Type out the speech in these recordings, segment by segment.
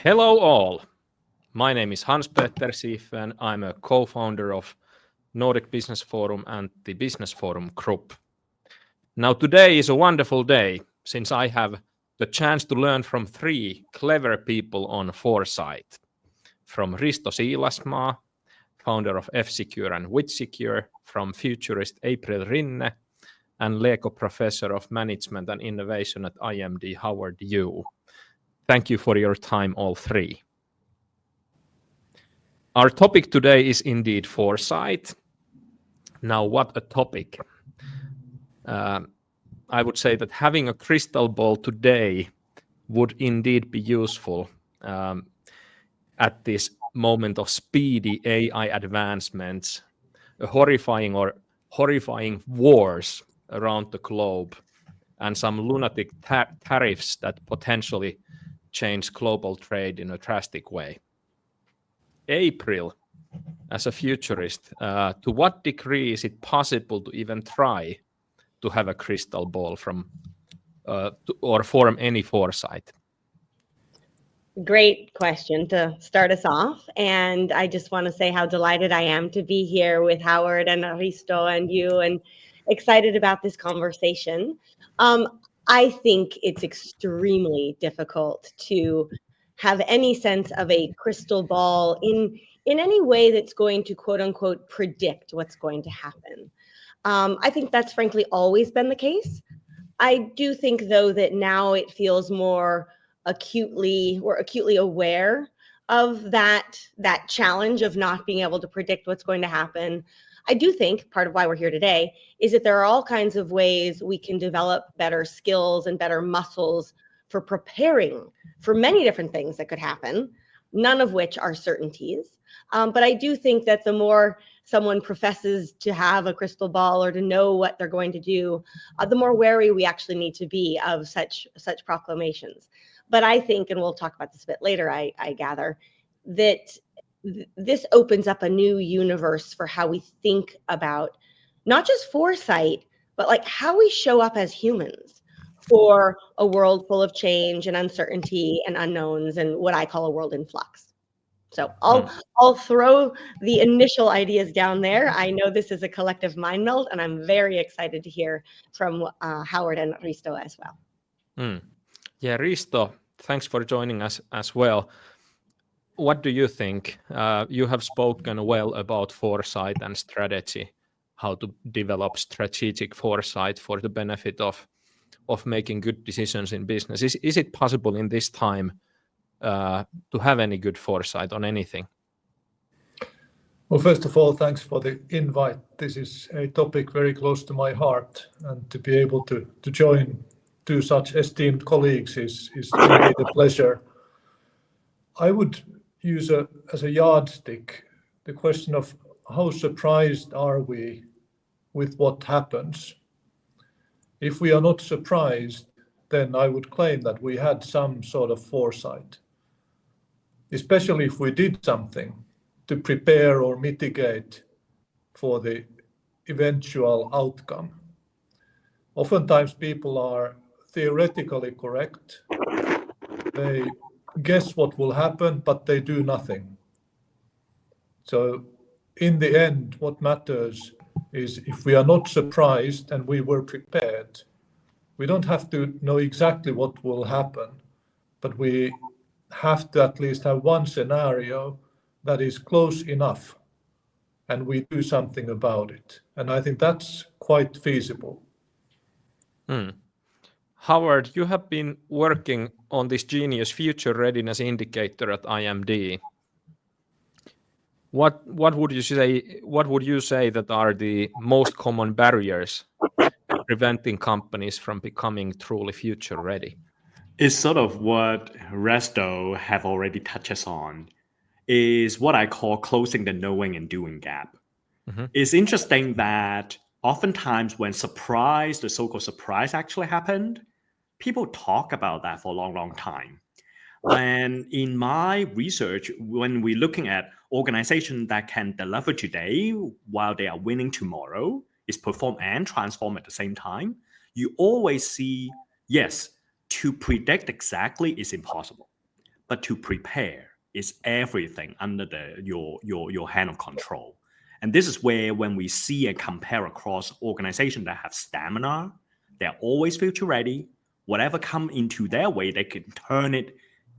Hello all. My name is Hans-Peter Siefen. I'm a co-founder of Nordic Business Forum and the Business Forum group. Now today is a wonderful day since I have the chance to learn from three clever people on foresight. From Risto Siilasmaa, founder of F-Secure and WithSecure, from Futurist Rinne, and Lego Professor of Management and Innovation at IMD, Howard Yu. Thank you for your time, all three. Our topic today is indeed foresight. Now, what a topic. I would say that having a crystal ball today would indeed be useful at this moment of speedy AI advancements, horrifying wars around the globe, and some lunatic tariffs that potentially change global trade in a drastic way. April, as a futurist, to what degree is it possible to even try to have a crystal ball or form any foresight? Great question to start us off. And I just want to say how delighted I am to be here with Howard and Risto and you, and excited about this conversation. I think it's extremely difficult to have any sense of a crystal ball in any way that's going to, quote unquote, predict what's going to happen. I think that's frankly always been the case. I do think, though, that now it feels more we're acutely aware of that challenge of not being able to predict what's going to happen. I do think part of why we're here today is that there are all kinds of ways we can develop better skills and better muscles for preparing for many different things that could happen, none of which are certainties. But I do think that the more someone professes to have a crystal ball or to know what they're going to do, the more wary we actually need to be of such proclamations. But I think, and we'll talk about this a bit later, I gather, that this opens up a new universe for how we think about not just foresight, but like how we show up as humans for a world full of change and uncertainty and unknowns and what I call a world in flux. So I'll throw the initial ideas down there. I know this is a collective mind meld, and I'm very excited to hear from Howard and Risto as well. Yeah, Risto, thanks for joining us as well. What do you think? You have spoken well about foresight and strategy, how to develop strategic foresight for the benefit of making good decisions in business. Is it possible in this time to have any good foresight on anything? Well, first of all, thanks for the invite. This is a topic very close to my heart, and to be able to join two such esteemed colleagues is indeed a pleasure. I would use as a yardstick the question of how surprised are we with what happens. If we are not surprised, then I would claim that we had some sort of foresight, especially if we did something to prepare or mitigate for the eventual outcome. Oftentimes people are theoretically correct. They guess what will happen, but they do nothing. So in the end, what matters is if we are not surprised and we were prepared. We don't have to know exactly what will happen, but we have to at least have one scenario that is close enough, and we do something about it. And I think that's quite feasible. Howard, you have been working on this genius future readiness indicator at IMD. What would you say that are the most common barriers preventing companies from becoming truly future ready? It's sort of what Risto have already touched on, is what I call closing the knowing and doing gap. Mm-hmm. It's interesting that oftentimes when the so-called surprise actually happened, people talk about that for a long, long time. And in my research, when we're looking at organizations that can deliver today while they are winning tomorrow, is perform and transform at the same time, you always see, yes, to predict exactly is impossible. but to prepare is everything under your hand of control. And this is where, when we see and compare across organizations that have stamina, they're always future ready, whatever come into their way, they can turn it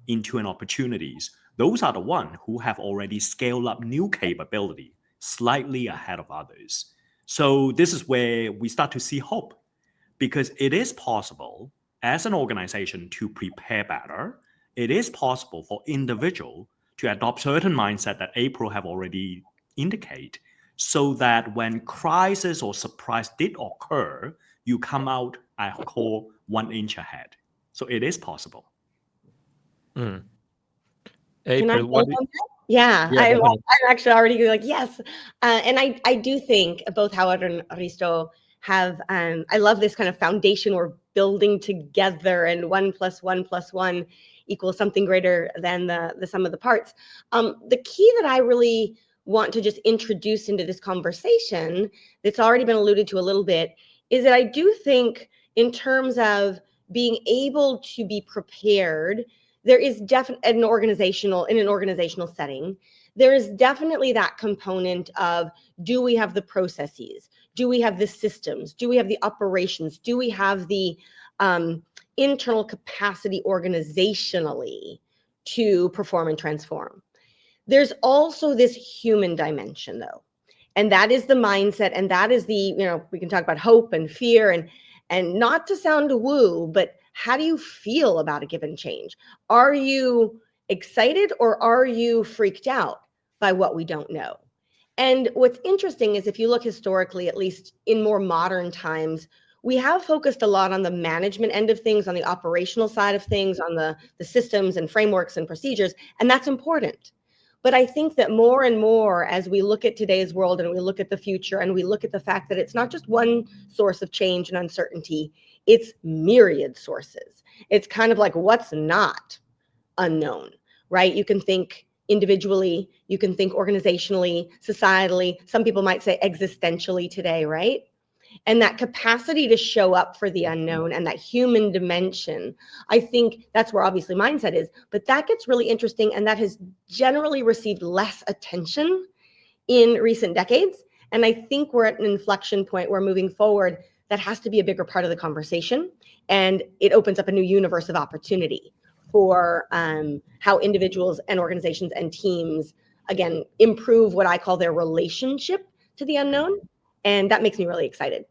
into an opportunities. Those are the ones who have already scaled up new capability slightly ahead of others. So this is where we start to see hope, because it is possible as an organization to prepare better. It is possible for individual to adopt certain mindset that April have already indicated, so that when crisis or surprise did occur, you come out, I call, 1 inch ahead. So it is possible. Mm. Can I April, what? build on that? Yeah, Yeah, I'm definitely. actually already like, yes. And I do think both Howard and Risto have, I love this kind of foundation we're building together, and 1 + 1 + 1 equals something greater than the sum of the parts. The key that I really want to just introduce into this conversation, that's already been alluded to a little bit, is that I do think in terms of being able to be prepared, there is definitely in an organizational setting, there is definitely that component of, do we have the processes? Do we have the systems? Do we have the operations? Do we have the internal capacity organizationally to perform and transform? There's also this human dimension, though, and that is the mindset, and that is the, we can talk about hope and fear, and not to sound woo, but how do you feel about a given change? Are you excited, or are you freaked out by what we don't know? And what's interesting is, if you look historically, at least in more modern times, we have focused a lot on the management end of things, on the operational side of things, on the systems and frameworks and procedures, and that's important. But I think that more and more, as we look at today's world and we look at the future and we look at the fact that it's not just one source of change and uncertainty, it's myriad sources. It's kind of like, what's not unknown, right? You can think individually, you can think organizationally, societally, some people might say existentially today, right? And that capacity to show up for the unknown and that human dimension, I think that's where obviously mindset is, but that gets really interesting, and that has generally received less attention in recent decades. And I think we're at an inflection point where, moving forward, that has to be a bigger part of the conversation, and it opens up a new universe of opportunity for how individuals and organizations and teams, again, improve what I call their relationship to the unknown. And that makes me really excited.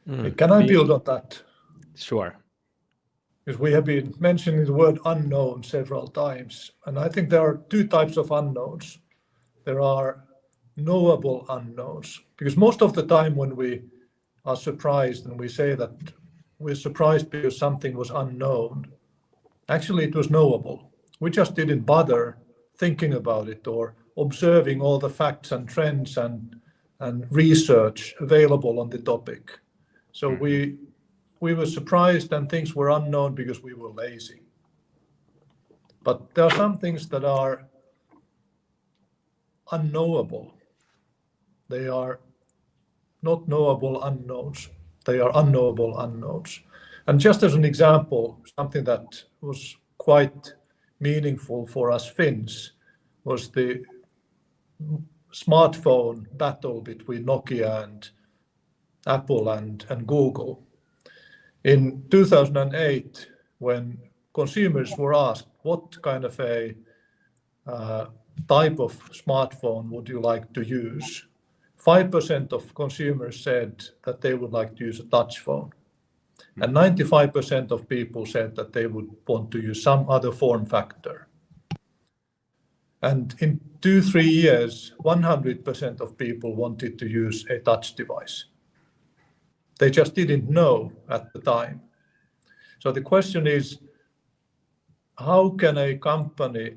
Can I build on that? Sure. Because we have been mentioning the word unknown several times. And I think there are 2 types of unknowns. There are knowable unknowns. Because most of the time when we are surprised and we say that we're surprised because something was unknown, actually it was knowable. We just didn't bother thinking about it or observing all the facts and trends and research available on the topic. So we were surprised and things were unknown because we were lazy. But there are some things that are unknowable. They are not knowable unknowns. They are unknowable unknowns. And just as an example, something that was quite meaningful for us Finns was the smartphone battle between Nokia and Apple and Google. In 2008, when consumers were asked what kind of a type of smartphone would you like to use, 5% of consumers said that they would like to use a touch phone. And 95% of people said that they would want to use some other form factor. And in 2-3 years, 100% of people wanted to use a touch device. They just didn't know at the time. So the question is, how can a company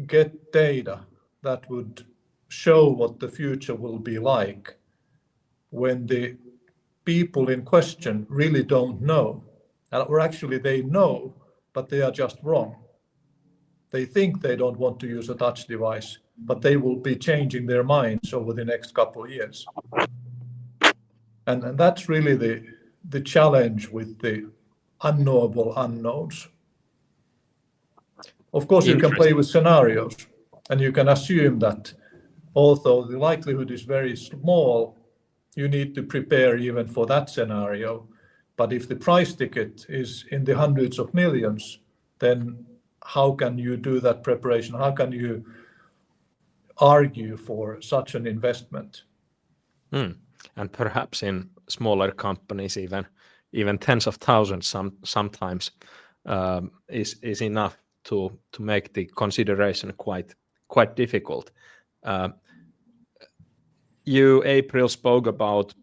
get data that would show what the future will be like when the people in question really don't know? Or actually they know, but they are just wrong. They think they don't want to use a touch device, but they will be changing their minds over the next couple of years. And that's really the challenge with the unknowable unknowns. Of course, you can play with scenarios, and you can assume that although the likelihood is very small, you need to prepare even for that scenario. But if the price ticket is in the hundreds of millions, then how can you do that preparation? How can you argue for such an investment? And perhaps in smaller companies, even tens of thousands sometimes is enough to make the consideration quite difficult. You, April, spoke about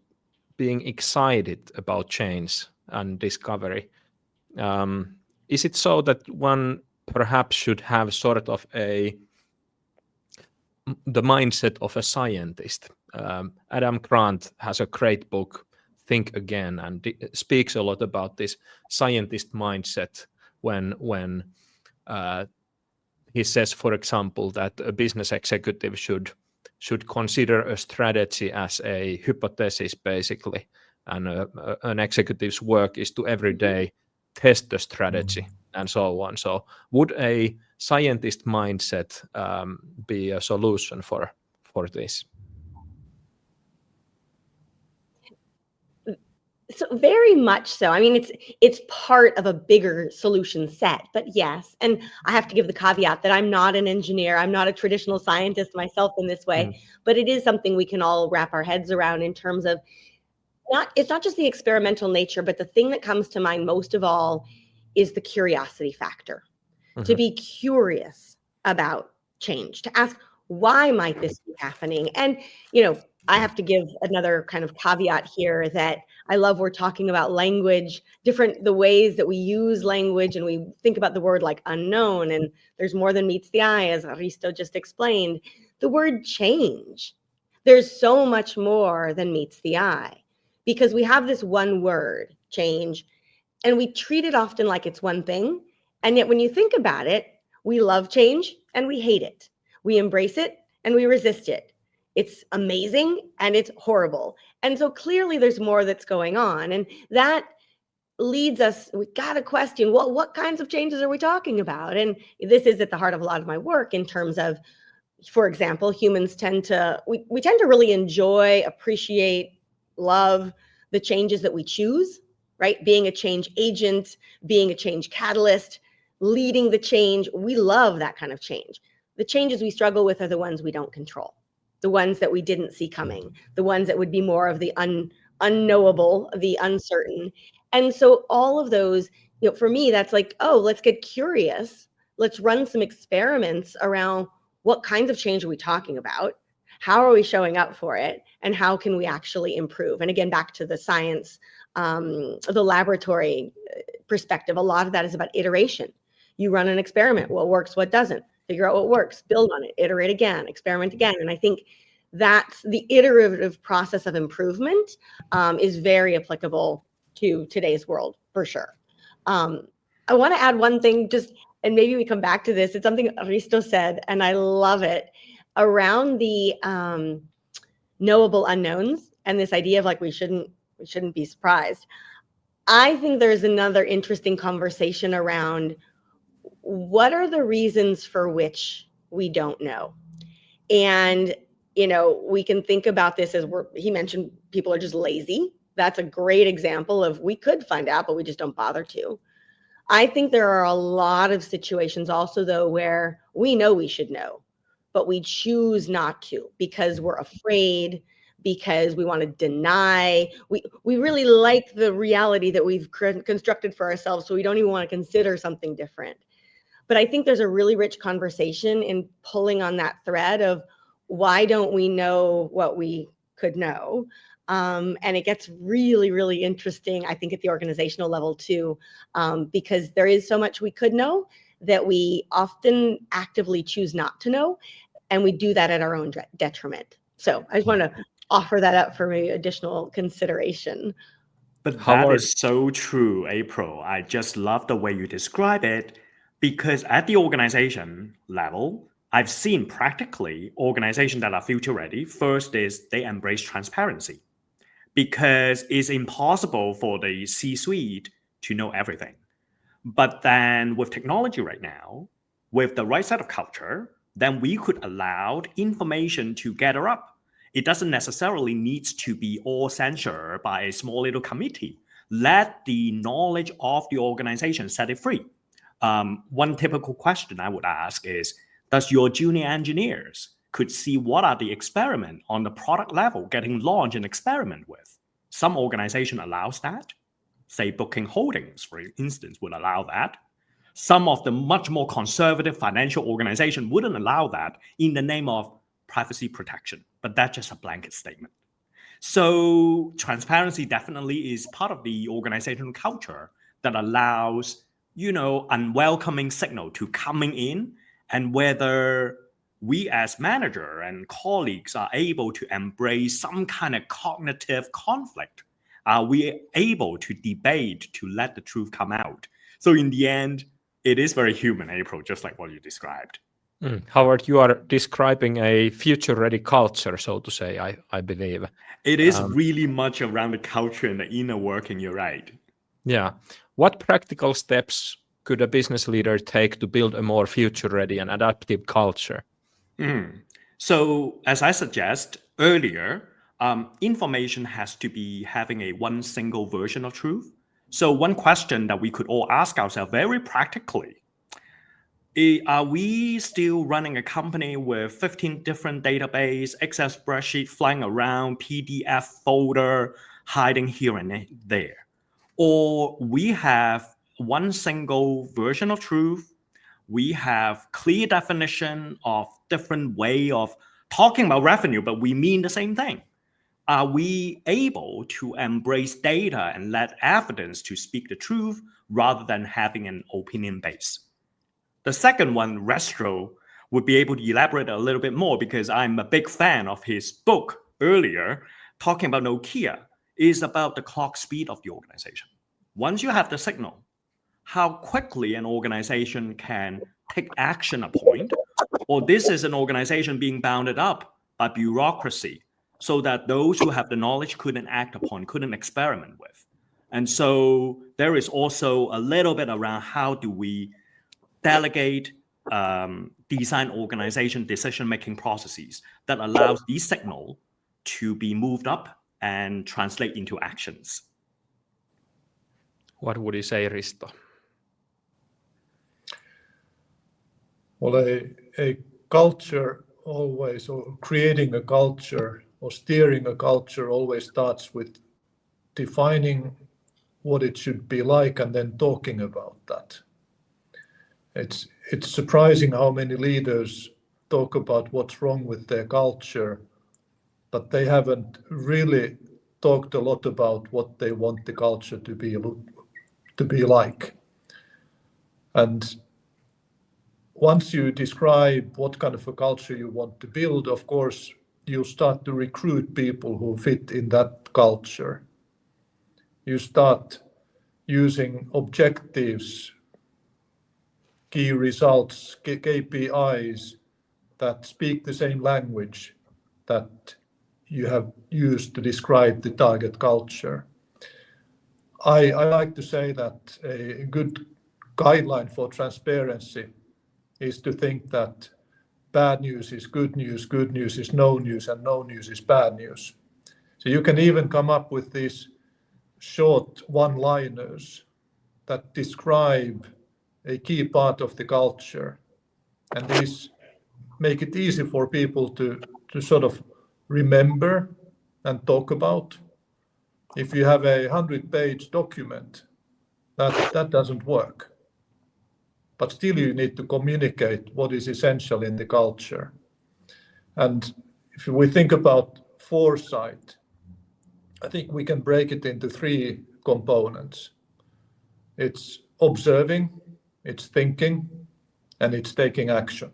being excited about change and discovery. Is it so that one perhaps should have sort of the mindset of a scientist? Adam Grant has a great book, Think Again, and speaks a lot about this scientist mindset when he says, for example, that a business executive should consider a strategy as a hypothesis, basically, and an executive's work is to every day test the strategy and so on. So would a scientist mindset be a solution for this? So very much so. I mean, it's part of a bigger solution set, but yes. And I have to give the caveat that I'm not an engineer. I'm not a traditional scientist myself in this way, but it is something we can all wrap our heads around in terms of it's not just the experimental nature, but the thing that comes to mind most of all is the curiosity factor. To be curious about change, to ask, why might this be happening? And, I have to give another kind of caveat here that I love we're talking about language, the ways that we use language, and we think about the word like unknown, and there's more than meets the eye, as Risto just explained. The word change, there's so much more than meets the eye, because we have this one word, change, and we treat it often like it's one thing. And yet when you think about it, we love change and we hate it. We embrace it and we resist it. It's amazing and it's horrible. And so clearly there's more that's going on. And that leads us, we got to question, well, what kinds of changes are we talking about? And this is at the heart of a lot of my work in terms of, for example, humans tend to really enjoy, appreciate, love the changes that we choose, right? Being a change agent, being a change catalyst, leading the change. We love that kind of change. The changes we struggle with are the ones we don't control, the ones that we didn't see coming, the ones that would be more of the unknowable, the uncertain. And so all of those, for me, that's like, oh, let's get curious. Let's run some experiments around what kinds of change are we talking about? How are we showing up for it? And how can we actually improve? And again, back to the science, the laboratory perspective, a lot of that is about iteration. You run an experiment, what works, what doesn't, figure out what works, build on it, iterate again, experiment again. And I think that's the iterative process of improvement is very applicable to today's world for sure. I want to add one thing, and maybe we come back to this. It's something Risto said, and I love it, around the knowable unknowns and this idea of like we shouldn't be surprised. I think there's another interesting conversation around what are the reasons for which we don't know. And we can think about this as he mentioned people are just lazy. That's a great example of we could find out, but we just don't bother to. I think there are a lot of situations also, though, where we know we should know, but we choose not to because we're afraid, because we want to deny. We really like the reality that we've constructed for ourselves, so we don't even want to consider something different. But I think there's a really rich conversation in pulling on that thread of why don't we know what we could know? And it gets really, really interesting, I think, at the organizational level too, because there is so much we could know that we often actively choose not to know, and we do that at our own detriment. So I just want to offer that up for maybe additional consideration. But that is so true, April. I just love the way you describe it, because at the organization level, I've seen practically organizations that are future ready. First is they embrace transparency, because it's impossible for the C-suite to know everything. But then with technology right now, with the right set of culture, then we could allow information to gather up. It doesn't necessarily need to be all censored by a small little committee. Let the knowledge of the organization set it free. One typical question I would ask is, does your junior engineers could see what are the experiment on the product level getting launched and experiment with? Some organization allows that. Say Booking Holdings, for instance, would allow that. Some of the much more conservative financial organization wouldn't allow that in the name of privacy protection, but that's just a blanket statement. So transparency definitely is part of the organizational culture that allows, unwelcoming signal to coming in, and whether we as manager and colleagues are able to embrace some kind of cognitive conflict. Are we able to debate to let the truth come out? So in the end, it is very human, April, just like what you described. Howard, you are describing a future-ready culture, so to say, I believe. It is really much around the culture and the inner working, you're right. Yeah. What practical steps could a business leader take to build a more future-ready and adaptive culture? So, as I suggest earlier, information has to be having a one single version of truth. So one question that we could all ask ourselves very practically, are we still running a company with 15 different database, Excel spreadsheet flying around, PDF folder hiding here and there? Or we have one single version of truth, we have clear definition of different way of talking about revenue, but we mean the same thing. Are we able to embrace data and let evidence to speak the truth rather than having an opinion base? The second one, Risto, would be able to elaborate a little bit more because I'm a big fan of his book earlier, talking about Nokia, is about the clock speed of the organization. Once you have the signal, how quickly an organization can take action upon, or this is an organization being bounded up by bureaucracy, so that those who have the knowledge couldn't act upon, couldn't experiment with. And so there is also a little bit around how do we delegate, design organization decision-making processes that allows these signal to be moved up and translate into actions. What would you say, Risto? Well, a culture always, or creating a culture or steering a culture always starts with defining what it should be like and then talking about that. It's surprising how many leaders talk about what's wrong with their culture, but they haven't really talked a lot about what they want the culture to be like. And once you describe what kind of a culture you want to build, of course, you start to recruit people who fit in that culture. You start using objectives, key results, KPIs that speak the same language that you have used to describe the target culture. I like to say that a good guideline for transparency is to think that bad news is good news is no news, and no news is bad news. So you can even come up with these short one-liners that describe a key part of the culture, and these make it easy for people to sort of remember and talk about. If you have a 100-page document, that doesn't work. But still you need to communicate what is essential in the culture. And if we think about foresight, I think we can break it into three components. It's observing, it's thinking, and it's taking action.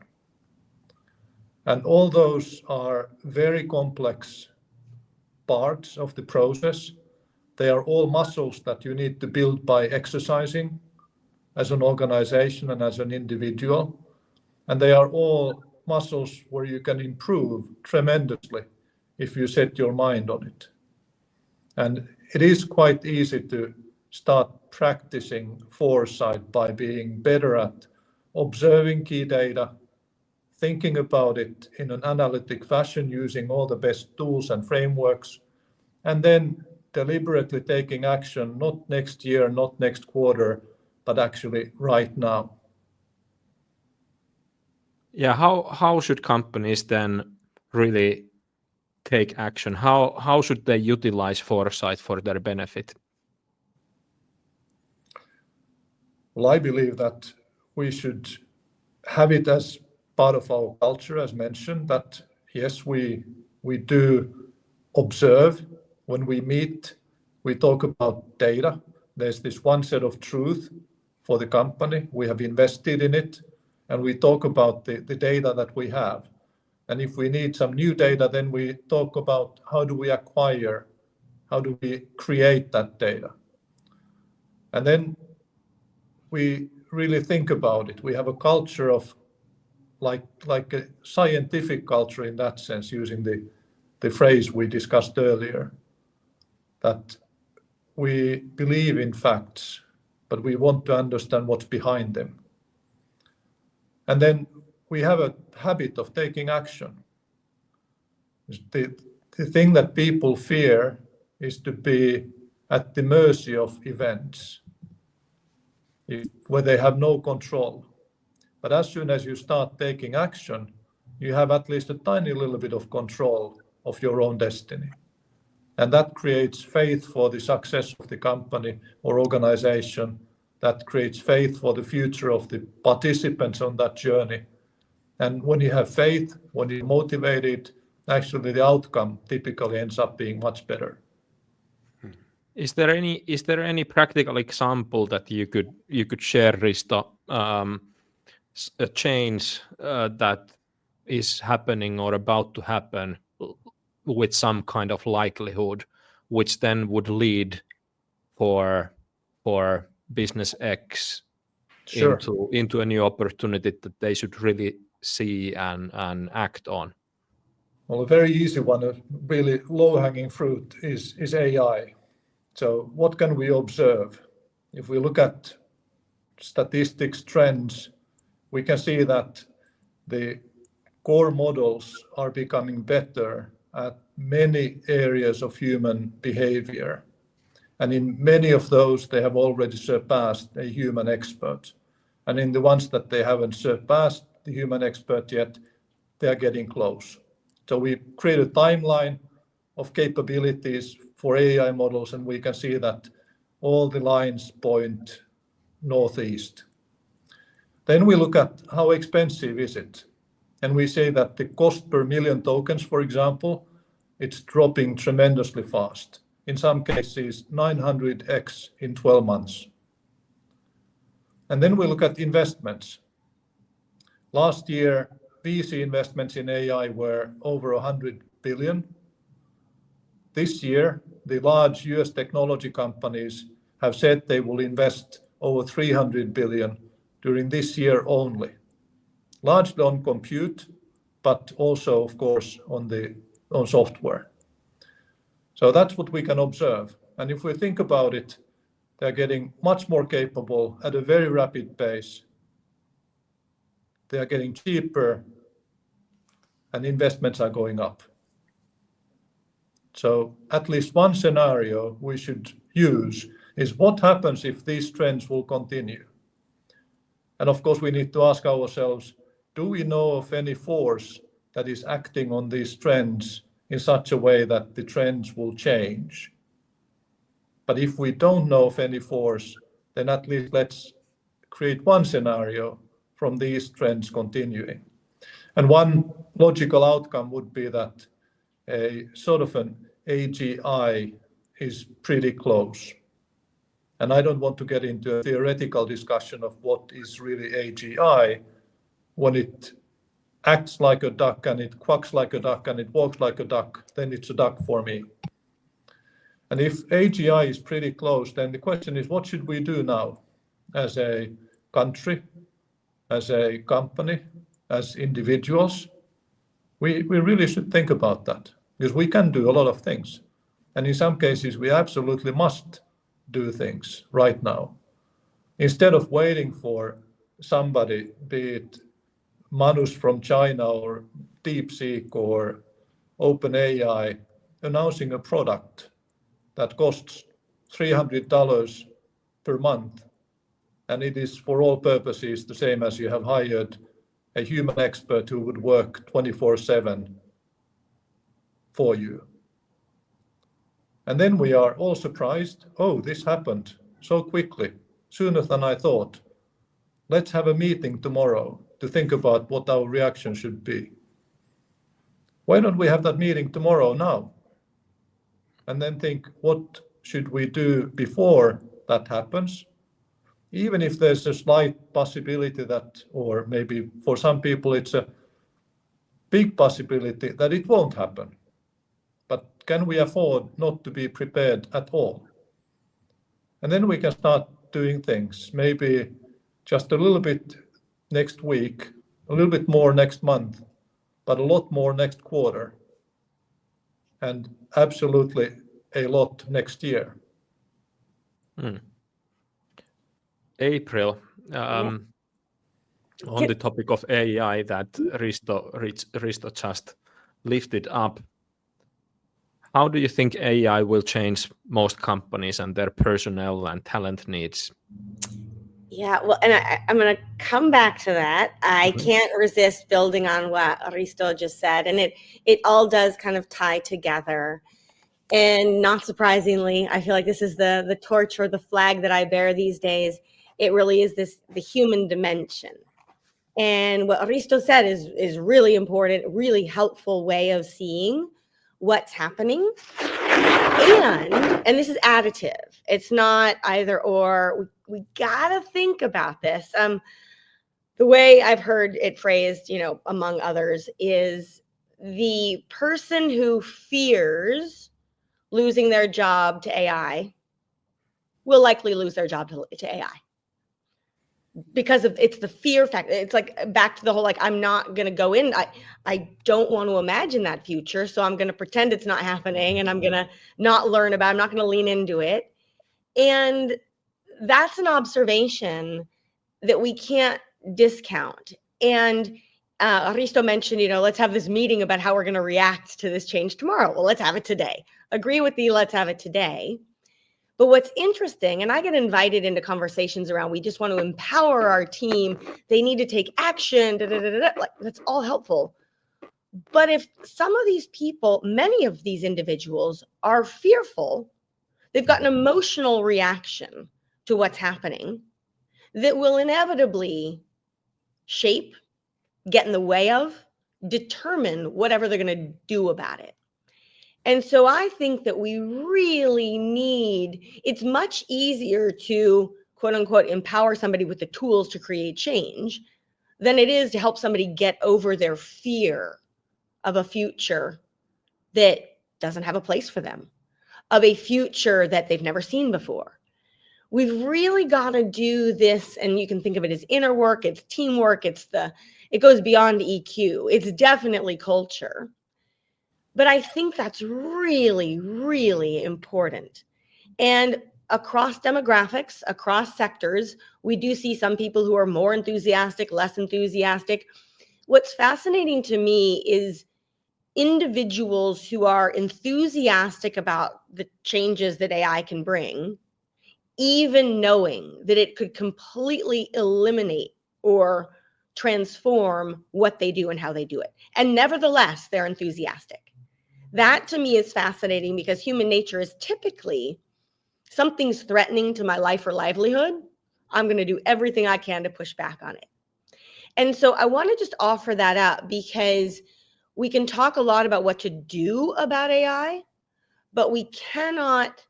And all those are very complex parts of the process. They are all muscles that you need to build by exercising as an organization and as an individual. And they are all muscles where you can improve tremendously if you set your mind on it. And it is quite easy to start practicing foresight by being better at observing key data, thinking about it in an analytic fashion using all the best tools and frameworks, and then deliberately taking action, not next year, not next quarter, but actually right now. Yeah, how should companies then really take action? How should they utilize foresight for their benefit? Well, I believe that we should have it as part of our culture, as mentioned, that yes, we do observe. When we meet, we talk about data. There's this one set of truth for the company. We have invested in it, and we talk about the data that we have. And if we need some new data, then we talk about how do we acquire, how do we create that data. And then we really think about it. We have a culture of like a scientific culture in that sense, using the phrase we discussed earlier, that we believe in facts, but we want to understand what's behind them. And then we have a habit of taking action. The thing that people fear is to be at the mercy of events, where they have no control. But as soon as you start taking action, you have at least a tiny little bit of control of your own destiny. And that creates faith for the success of the company or organization. That creates faith for the future of the participants on that journey. And when you have faith, when you're motivated, actually the outcome typically ends up being much better. Is there any practical example that you could share, Risto, a change that is happening or about to happen with some kind of likelihood, which then would lead for business X Sure. into a new opportunity that they should really see and act on? Well, a very easy one, a really low-hanging fruit is AI. So what can we observe? If we look at statistics, trends, we can see that the core models are becoming better at many areas of human behavior. And in many of those, they have already surpassed a human expert. And in the ones that they haven't surpassed the human expert yet, they are getting close. So we create a timeline of capabilities for AI models, and we can see that all the lines point northeast. Then we look at how expensive is it. And we say that the cost per million tokens, for example, it's dropping tremendously fast. In some cases, 900x in 12 months. And then we look at investments. Last year, VC investments in AI were over 100 billion. This year, the large US technology companies have said they will invest over 300 billion during this year only. Largely on compute, but also, of course, on software. So that's what we can observe. And if we think about it, they're getting much more capable at a very rapid pace. They are getting cheaper, and investments are going up. So at least one scenario we should use is what happens if these trends will continue. And of course, we need to ask ourselves, do we know of any force that is acting on these trends in such a way that the trends will change? But if we don't know of any force, then at least let's create one scenario from these trends continuing. And one logical outcome would be that a sort of an AGI is pretty close. And I don't want to get into a theoretical discussion of what is really AGI. When it acts like a duck and it quacks like a duck and it walks like a duck, then it's a duck for me. And if AGI is pretty close, then the question is, what should we do now as a country, as a company, as individuals? We really should think about that, because we can do a lot of things. And in some cases, we absolutely must do things right now. Instead of waiting for somebody, be it Manus from China or DeepSeek or OpenAI, announcing a product that costs $300 per month, and it is for all purposes the same as you have hired a human expert who would work 24/7 for you. And then we are all surprised, oh, this happened so quickly, sooner than I thought. Let's have a meeting tomorrow to think about what our reaction should be. Why don't we have that meeting tomorrow now? And then think, what should we do before that happens? Even if there's a slight possibility that, or maybe for some people it's a big possibility that it won't happen. But can we afford not to be prepared at all? And then we can start doing things, maybe just a little bit next week, a little bit more next month, but a lot more next quarter, and absolutely a lot next year. April, on the topic of AI that Risto just lifted up, how do you think AI will change most companies and their personnel and talent needs? Yeah, well, and I'm going to come back to that. I can't resist building on what Risto just said, and it all does kind of tie together. And not surprisingly, I feel like this is the torch or the flag that I bear these days. It really is the human dimension. And what Risto said is really important, really helpful way of seeing what's happening. And this is additive. It's not either or. We gotta think about this. The way I've heard it phrased, among others, is the person who fears losing their job to AI will likely lose their job to AI. Because it's the fear factor. It's like back to the whole, I'm not going to go in. I don't want to imagine that future. So I'm going to pretend it's not happening, and I'm going to not learn about it. I'm not going to lean into it. And that's an observation that we can't discount. And Risto mentioned, let's have this meeting about how we're going to react to this change tomorrow. Well, let's have it today. Agree with you. Let's have it today. But what's interesting, and I get invited into conversations around, we just want to empower our team. They need to take action. That's all helpful. But if some of these people, many of these individuals are fearful, they've got an emotional reaction to what's happening that will inevitably shape, get in the way of, determine whatever they're going to do about it. And so I think that we really it's much easier to, quote unquote, empower somebody with the tools to create change than it is to help somebody get over their fear of a future that doesn't have a place for them, of a future that they've never seen before. We've really got to do this, and you can think of it as inner work, it's teamwork, it goes beyond EQ. It's definitely culture. But I think that's really, really important. And across demographics, across sectors, we do see some people who are more enthusiastic, less enthusiastic. What's fascinating to me is individuals who are enthusiastic about the changes that AI can bring, even knowing that it could completely eliminate or transform what they do and how they do it. And nevertheless, they're enthusiastic. That to me is fascinating, because human nature is typically something's threatening to my life or livelihood. I'm going to do everything I can to push back on it. And so I want to just offer that up, because we can talk a lot about what to do about AI, but we cannot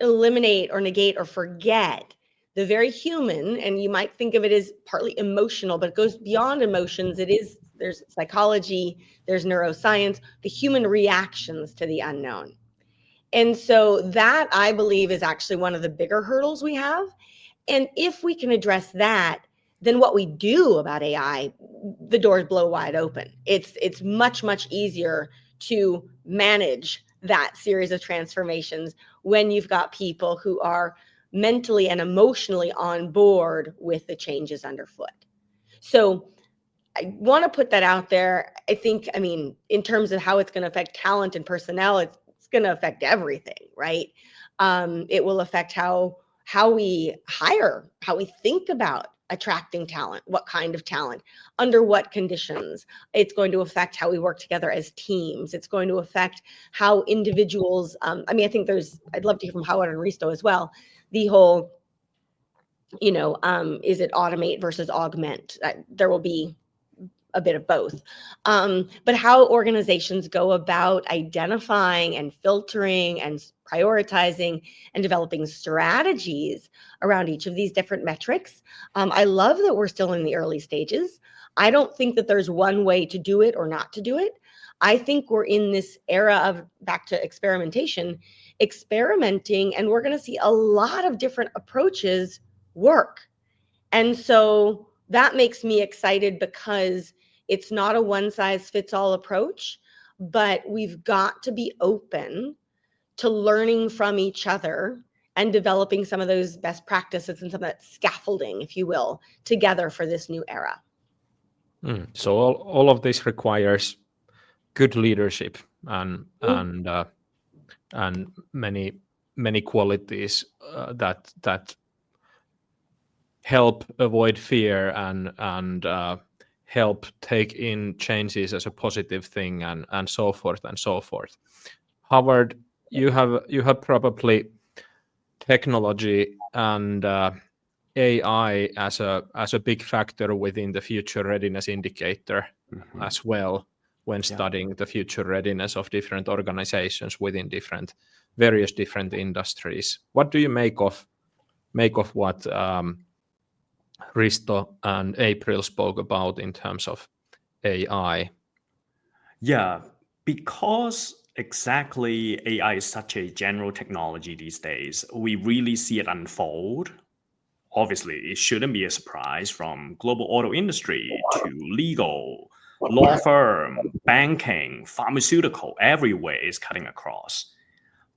eliminate or negate or forget the very human, and you might think of it as partly emotional, but it goes beyond emotions. There's psychology, there's neuroscience, the human reactions to the unknown. And so that, I believe, is actually one of the bigger hurdles we have. And if we can address that, then what we do about AI, the doors blow wide open. It's much, much easier to manage that series of transformations when you've got people who are mentally and emotionally on board with the changes underfoot. So I want to put that out there. I think, I mean, in terms of how it's going to affect talent and personnel, it's going to affect everything, right? It will affect how we hire, how we think about attracting talent, what kind of talent, under what conditions. It's going to affect how we work together as teams. It's going to affect how individuals, I mean, I think I'd love to hear from Howard and Risto as well, the whole, is it automate versus augment? There will be a bit of both. But how organizations go about identifying and filtering and prioritizing and developing strategies around each of these different metrics. I love that we're still in the early stages. I don't think that there's one way to do it or not to do it. I think we're in this era of, back to experimenting, and we're going to see a lot of different approaches work. And so that makes me excited because it's not a one-size-fits-all approach, but we've got to be open to learning from each other and developing some of those best practices and some of that scaffolding, if you will, together for this new era. So all of this requires good leadership and many qualities that help avoid fear and help take in changes as a positive thing and so forth and so forth. Howard, you have probably technology and AI as a big factor within the future readiness indicator as well when studying the future readiness of different organizations within various different industries. What do you make of what Risto and April spoke about in terms of AI? Yeah, because exactly AI is such a general technology these days, we really see it unfold. Obviously, it shouldn't be a surprise from global auto industry to legal, law firm, banking, pharmaceutical, everywhere is cutting across.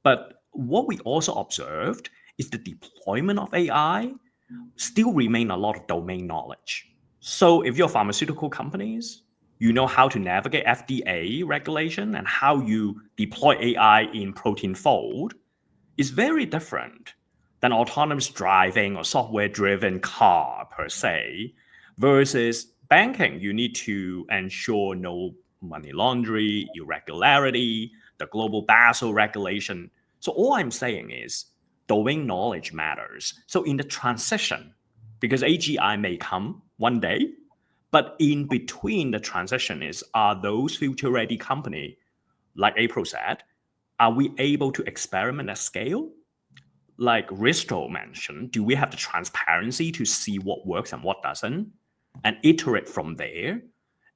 But what we also observed is the deployment of AI still remain a lot of domain knowledge. So if you're pharmaceutical companies, you know how to navigate FDA regulation and how you deploy AI in protein fold is very different than autonomous driving or software-driven car per se, versus banking. You need to ensure no money laundering, irregularity, the global Basel regulation. So all I'm saying is domain knowledge matters. So in the transition, because AGI may come one day, but in between the transition are those future-ready companies, like April said, are we able to experiment at scale? Like Risto mentioned, do we have the transparency to see what works and what doesn't and iterate from there?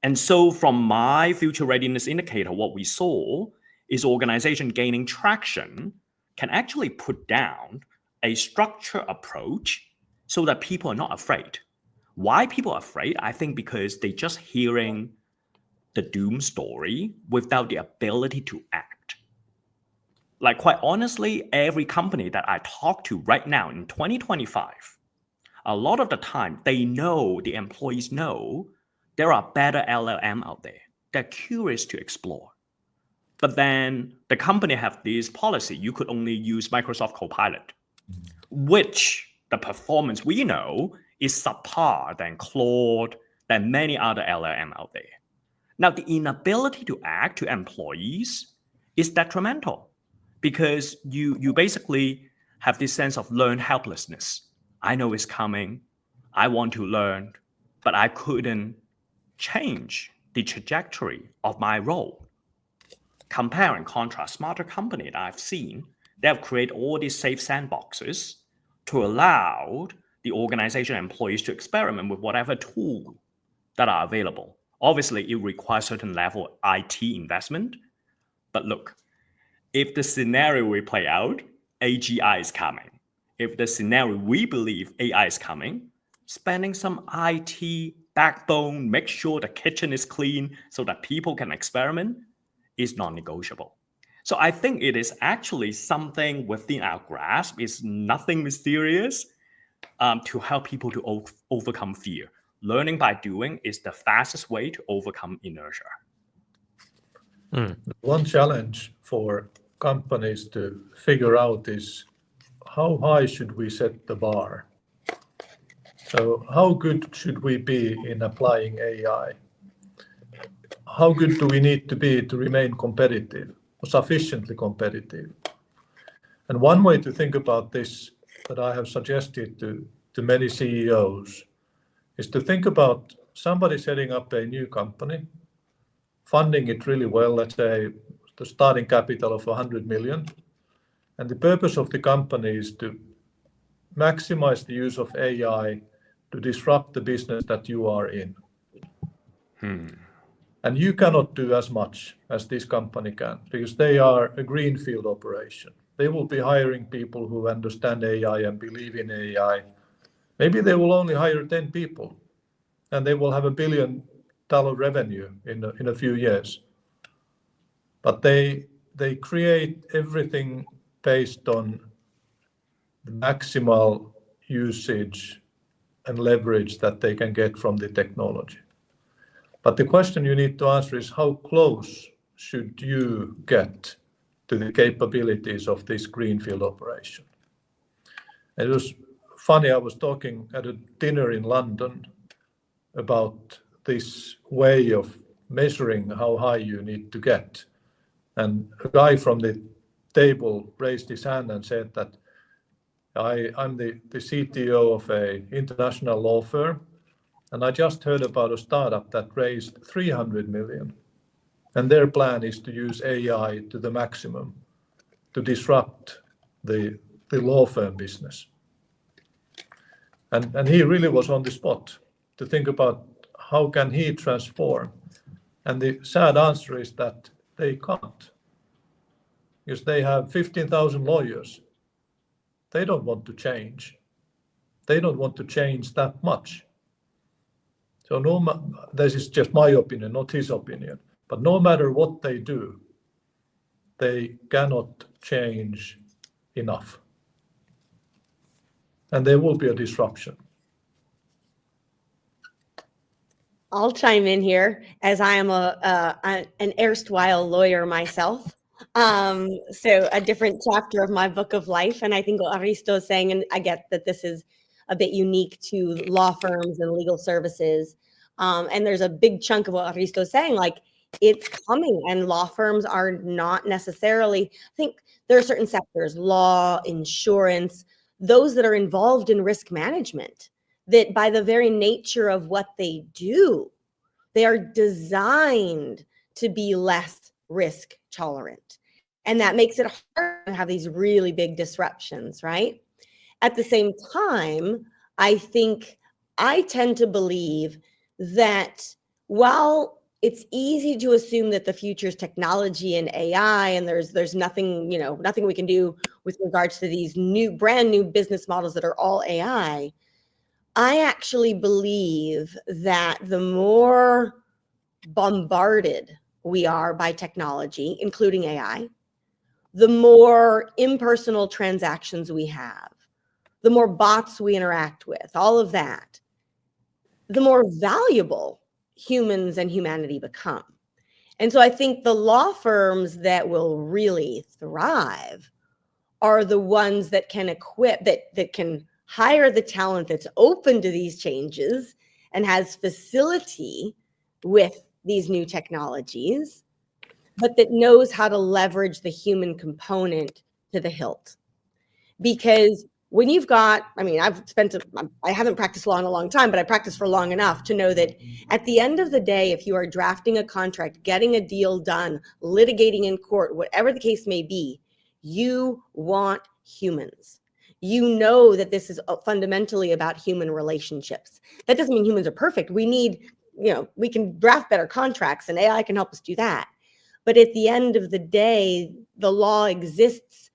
And so from my future readiness indicator, what we saw is organization gaining traction can actually put down a structured approach so that people are not afraid. Why people are afraid? I think because they're just hearing the doom story without the ability to act. Like, quite honestly, every company that I talk to right now in 2025, a lot of the time, the employees know there are better LLM out there. They're curious to explore. But then the company have this policy, you could only use Microsoft Copilot, which the performance we know is subpar than Claude, than many other LLM out there. Now, the inability to act to employees is detrimental because you basically have this sense of learned helplessness. I know it's coming. I want to learn, but I couldn't change the trajectory of my role. Compare and contrast smarter company that I've seen, they have created all these safe sandboxes to allow the organization employees to experiment with whatever tool that are available. Obviously, it requires certain level of IT investment. But look, if the scenario we play out, AGI is coming. If the scenario we believe AI is coming, spending some IT backbone, make sure the kitchen is clean so that people can experiment is non-negotiable. So I think it is actually something within our grasp. It's nothing mysterious to help people to overcome fear. Learning by doing is the fastest way to overcome inertia. One challenge for companies to figure out is how high should we set the bar? So how good should we be in applying AI? How good do we need to be to remain competitive, or sufficiently competitive? And one way to think about this that I have suggested to many CEOs is to think about somebody setting up a new company, funding it really well, let's say the starting capital of 100 million. And the purpose of the company is to maximize the use of AI to disrupt the business that you are in. And you cannot do as much as this company can because they are a greenfield operation. They will be hiring people who understand AI and believe in AI. Maybe they will only hire 10 people and they will have $1 billion revenue in a few years. But they create everything based on the maximal usage and leverage that they can get from the technology. But the question you need to answer is how close should you get to the capabilities of this greenfield operation? And it was funny, I was talking at a dinner in London about this way of measuring how high you need to get. And a guy from the table raised his hand and said that I'm the CTO of an international law firm, and I just heard about a startup that raised 300 million. And their plan is to use AI to the maximum to disrupt the law firm business. And he really was on the spot to think about how can he transform. And the sad answer is that they can't. Because they have 15,000 lawyers. They don't want to change. They don't want to change that much. So this is just my opinion, not his opinion. But no matter what they do, they cannot change enough. And there will be a disruption. I'll chime in here as I am an erstwhile lawyer myself. So a different chapter of my book of life. And I think what Risto is saying, and I get that this is a bit unique to law firms and legal services. And there's a big chunk of what Risto is saying, like it's coming and law firms are not necessarily, I think there are certain sectors, law, insurance, those that are involved in risk management, that by the very nature of what they do, they are designed to be less risk tolerant. And that makes it hard to have these really big disruptions, right? At the same time, I think I tend to believe that while it's easy to assume that the future is technology and AI, and there's nothing, nothing we can do with regards to these brand new business models that are all AI, I actually believe that the more bombarded we are by technology, including AI, the more impersonal transactions we have, the more bots we interact with, all of that, the more valuable humans and humanity become. And so I think the law firms that will really thrive are the ones that can equip, that can hire the talent that's open to these changes and has facility with these new technologies, but that knows how to leverage the human component to the hilt. Because when you've got, I haven't practiced law in a long time, but I practiced for long enough to know that at the end of the day, if you are drafting a contract, getting a deal done, litigating in court, whatever the case may be, you want humans. You know that this is fundamentally about human relationships. That doesn't mean humans are perfect. We need, we can draft better contracts and AI can help us do that. But at the end of the day, the law exists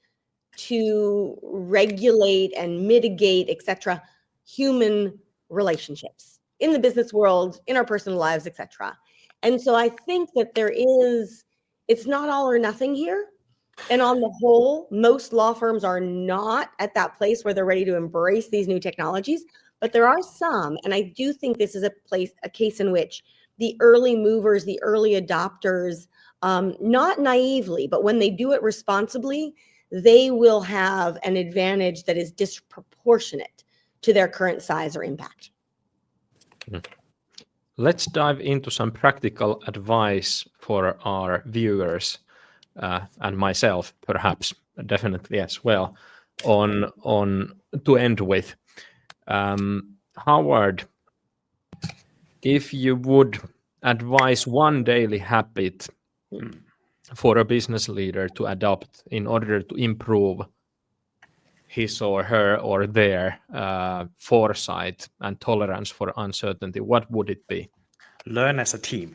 to regulate and mitigate, etc., human relationships in the business world, in our personal lives, etc. And so I think that it's not all or nothing here. And on the whole, most law firms are not at that place where they're ready to embrace these new technologies, but there are some, and I do think this is a case in which the early movers, the early adopters, not naively, but when they do it responsibly, they will have an advantage that is disproportionate to their current size or impact. Let's dive into some practical advice for our viewers and myself, perhaps, definitely as well, on to end with. Howard, if you would advise one daily habit for a business leader to adopt in order to improve his or her or their foresight and tolerance for uncertainty, what would it be? Learn as a team,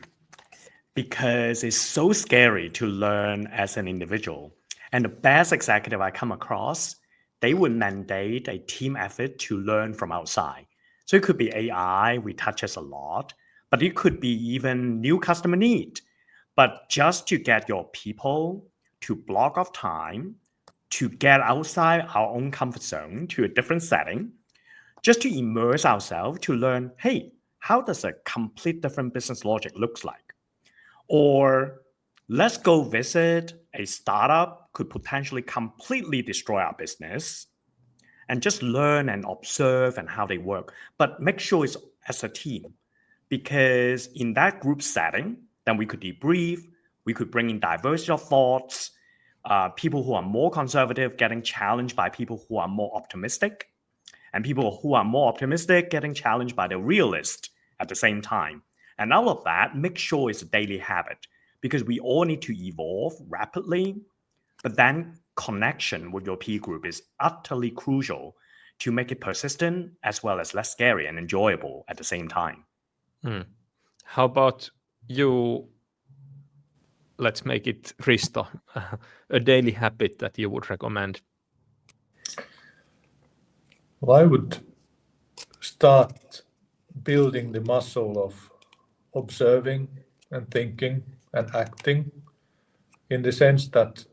because it's so scary to learn as an individual. And the best executive I come across, they would mandate a team effort to learn from outside. So it could be AI, we touch us a lot, but it could be even new customer need. But just to get your people to block off time, to get outside our own comfort zone to a different setting, just to immerse ourselves to learn, hey, how does a complete different business logic looks like? Or let's go visit a startup could potentially completely destroy our business, and just learn and observe and how they work. But make sure it's as a team, because in that group setting, then we could debrief, we could bring in diversity of thoughts, people who are more conservative getting challenged by people who are more optimistic, and people who are more optimistic getting challenged by the realist at the same time. And all of that, make sure it's a daily habit, because we all need to evolve rapidly, but then connection with your peer group is utterly crucial to make it persistent as well as less scary and enjoyable at the same time. How about you? Let's make it Risto, a daily habit that you would recommend. Well, I would start building the muscle of observing and thinking and acting, in the sense that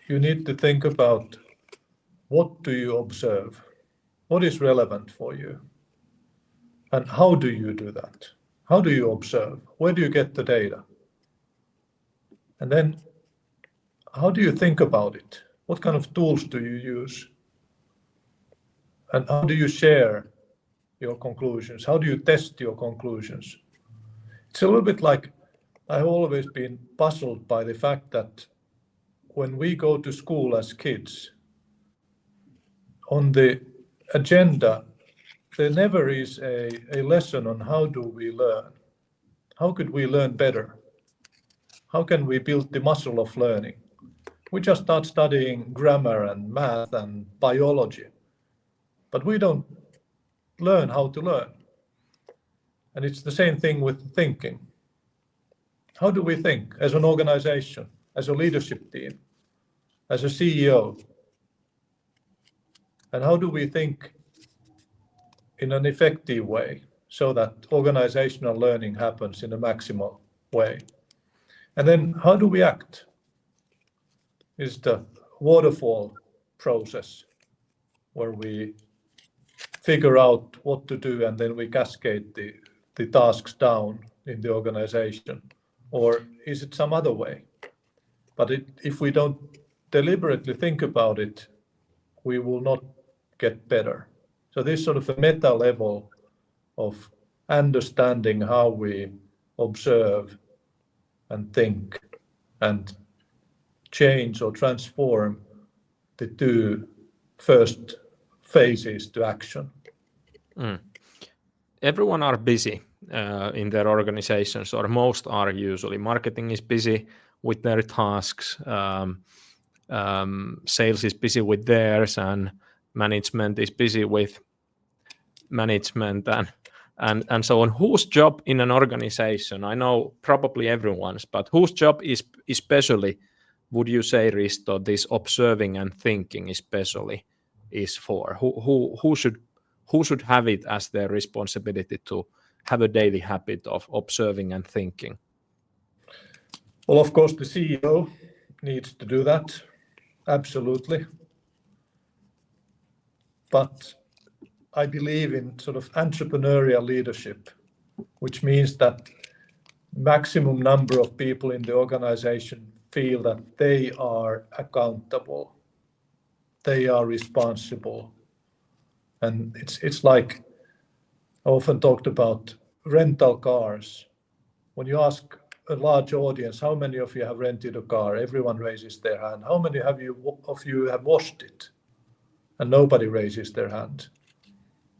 you need to think about, what do you observe? What is relevant for you? And how do you do that? How do you observe? Where do you get the data? And then, how do you think about it? What kind of tools do you use? And how do you share your conclusions? How do you test your conclusions? It's a little bit like, I've always been puzzled by the fact that when we go to school as kids, on the agenda, there never is a lesson on how do we learn. How could we learn better? How can we build the muscle of learning? We just start studying grammar and math and biology, but we don't learn how to learn. And it's the same thing with thinking. How do we think as an organization, as a leadership team, as a CEO? And how do we think in an effective way so that organizational learning happens in a maximal way? And then how do we act? Is the waterfall process where we figure out what to do and then we cascade the tasks down in the organization? Or is it some other way? But if we don't deliberately think about it, we will not get better. So this sort of a meta level of understanding how we observe and think and change or transform the two first phases to action. Everyone are busy in their organizations, or most are usually. Marketing is busy with their tasks, sales is busy with theirs, and management is busy with management and so on. Whose job in an organization, I know probably everyone's, but whose job is especially, would you say, Risto, this observing and thinking especially is for? Who should have it as their responsibility to have a daily habit of observing and thinking? Well, of course, the CEO needs to do that, absolutely. But I believe in sort of entrepreneurial leadership, which means that maximum number of people in the organization feel that they are accountable, they are responsible. And it's like I often talked about rental cars. When you ask a large audience, how many of you have rented a car? Everyone raises their hand. How many of you have washed it? And nobody raises their hand.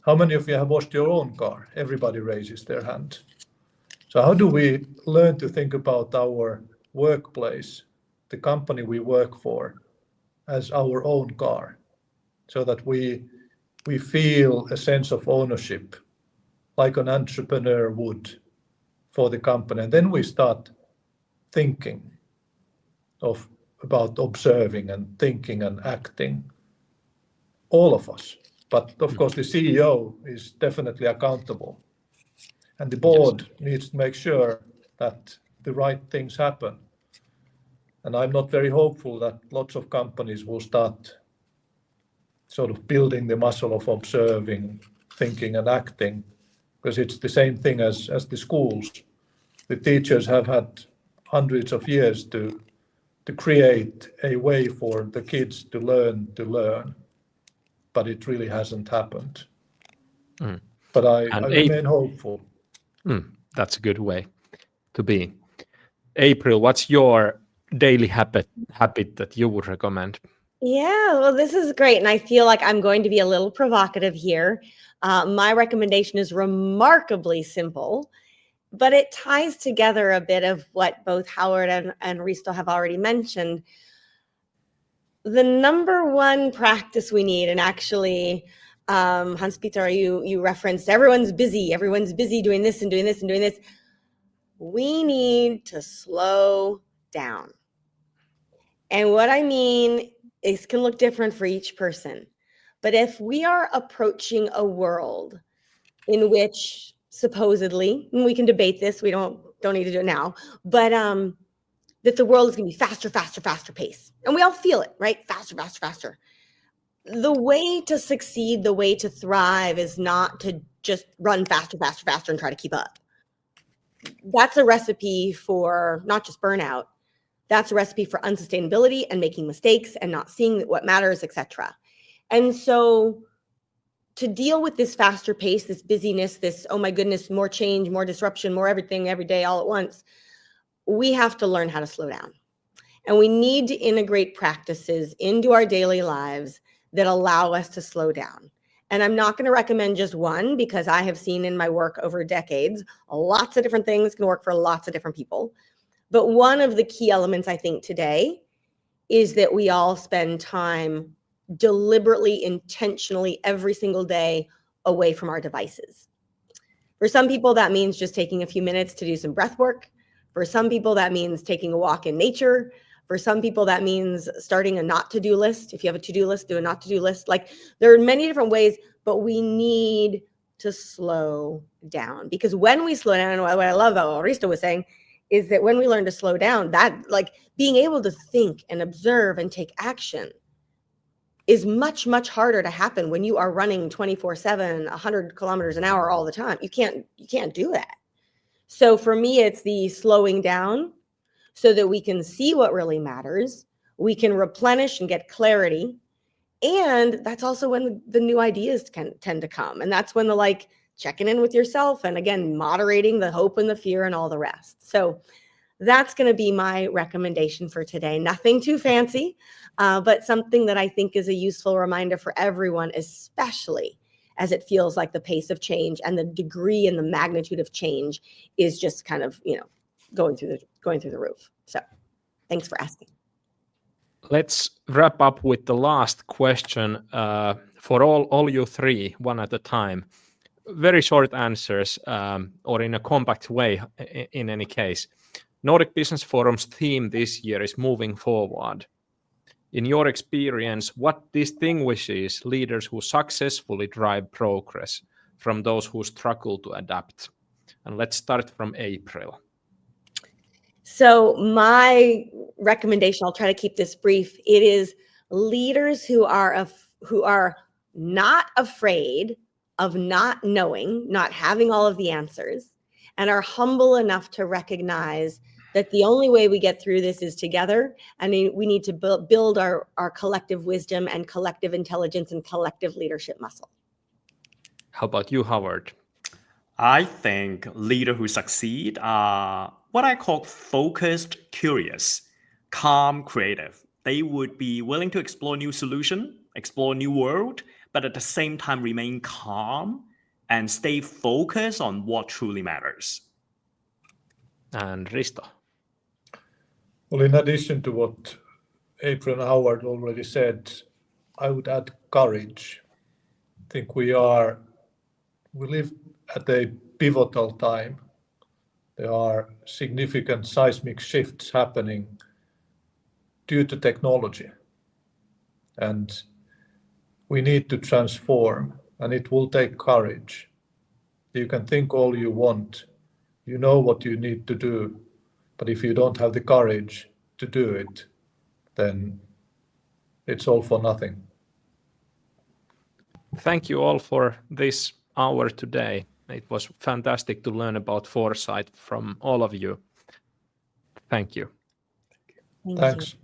How many of you have washed your own car? Everybody raises their hand. So how do we learn to think about our workplace, the company we work for, as our own car, so that we feel a sense of ownership like an entrepreneur would for the company? And then we start thinking about observing and thinking and acting, all of us. But of course, the CEO is definitely accountable. And the board needs to make sure that the right things happen. And I'm not very hopeful that lots of companies will start sort of building the muscle of observing, thinking and acting, because it's the same thing as the schools. The teachers have had hundreds of years to create a way for the kids to learn, but it really hasn't happened. But I remain hopeful. That's a good way to be. April, what's your daily habit that you would recommend? Yeah, well, this is great. And I feel like I'm going to be a little provocative here. My recommendation is remarkably simple, but it ties together a bit of what both Howard and Risto have already mentioned. The number one practice we need, and actually, Hans-Peter, you referenced everyone's busy doing this and doing this and doing this. We need to slow down. And what I mean, it can look different for each person. But if we are approaching a world in which supposedly, and we can debate this, we don't need to do it now, but that the world is going to be faster pace. And we all feel it, right? Faster. The way to succeed, the way to thrive is not to just run faster and try to keep up. That's a recipe for not just burnout. That's a recipe for unsustainability and making mistakes and not seeing what matters, etc. And so to deal with this faster pace, this busyness, this, oh my goodness, more change, more disruption, more everything every day all at once, we have to learn how to slow down. And we need to integrate practices into our daily lives that allow us to slow down. And I'm not going to recommend just one, because I have seen in my work over decades, lots of different things can work for lots of different people. But one of the key elements, I think, today is that we all spend time deliberately, intentionally, every single day away from our devices. For some people, that means just taking a few minutes to do some breath work. For some people, that means taking a walk in nature. For some people, that means starting a not to-do list. If you have a to-do list, do a not to-do list. Like, there are many different ways, but we need to slow down. Because when we slow down, and what I love about what Risto was saying, is that when we learn to slow down, that, like, being able to think and observe and take action is much, much harder to happen when you are running 24/7, 100 kilometers an hour all the time. You can't do that. So for me, it's the slowing down so that we can see what really matters. We can replenish and get clarity. And that's also when the new ideas can tend to come. And that's when the, like, checking in with yourself and, again, moderating the hope and the fear and all the rest. So that's going to be my recommendation for today. Nothing too fancy, but something that I think is a useful reminder for everyone, especially as it feels like the pace of change and the degree and the magnitude of change is just kind of, going through the roof. So thanks for asking. Let's wrap up with the last question for all you three, one at a time. Very short answers, or in a compact way in any case. Nordic Business Forum's theme this year is moving forward. In your experience, what distinguishes leaders who successfully drive progress from those who struggle to adapt? And let's start from April. So my recommendation, I'll try to keep this brief. It is leaders who are not afraid of not knowing, not having all of the answers, and are humble enough to recognize that the only way we get through this is together, and we need to build our collective wisdom and collective intelligence and collective leadership muscle. How about you, Howard? I think leaders who succeed are what I call focused, curious, calm, creative. They would be willing to explore new solution, explore new world, but at the same time remain calm and stay focused on what truly matters. And Risto? Well, in addition to what April and Howard already said, I would add courage. I think we live at a pivotal time. There are significant seismic shifts happening due to technology. And we need to transform, and it will take courage. You can think all you want. You know what you need to do. But if you don't have the courage to do it, then it's all for nothing. Thank you all for this hour today. It was fantastic to learn about foresight from all of you. Thank you. Thanks.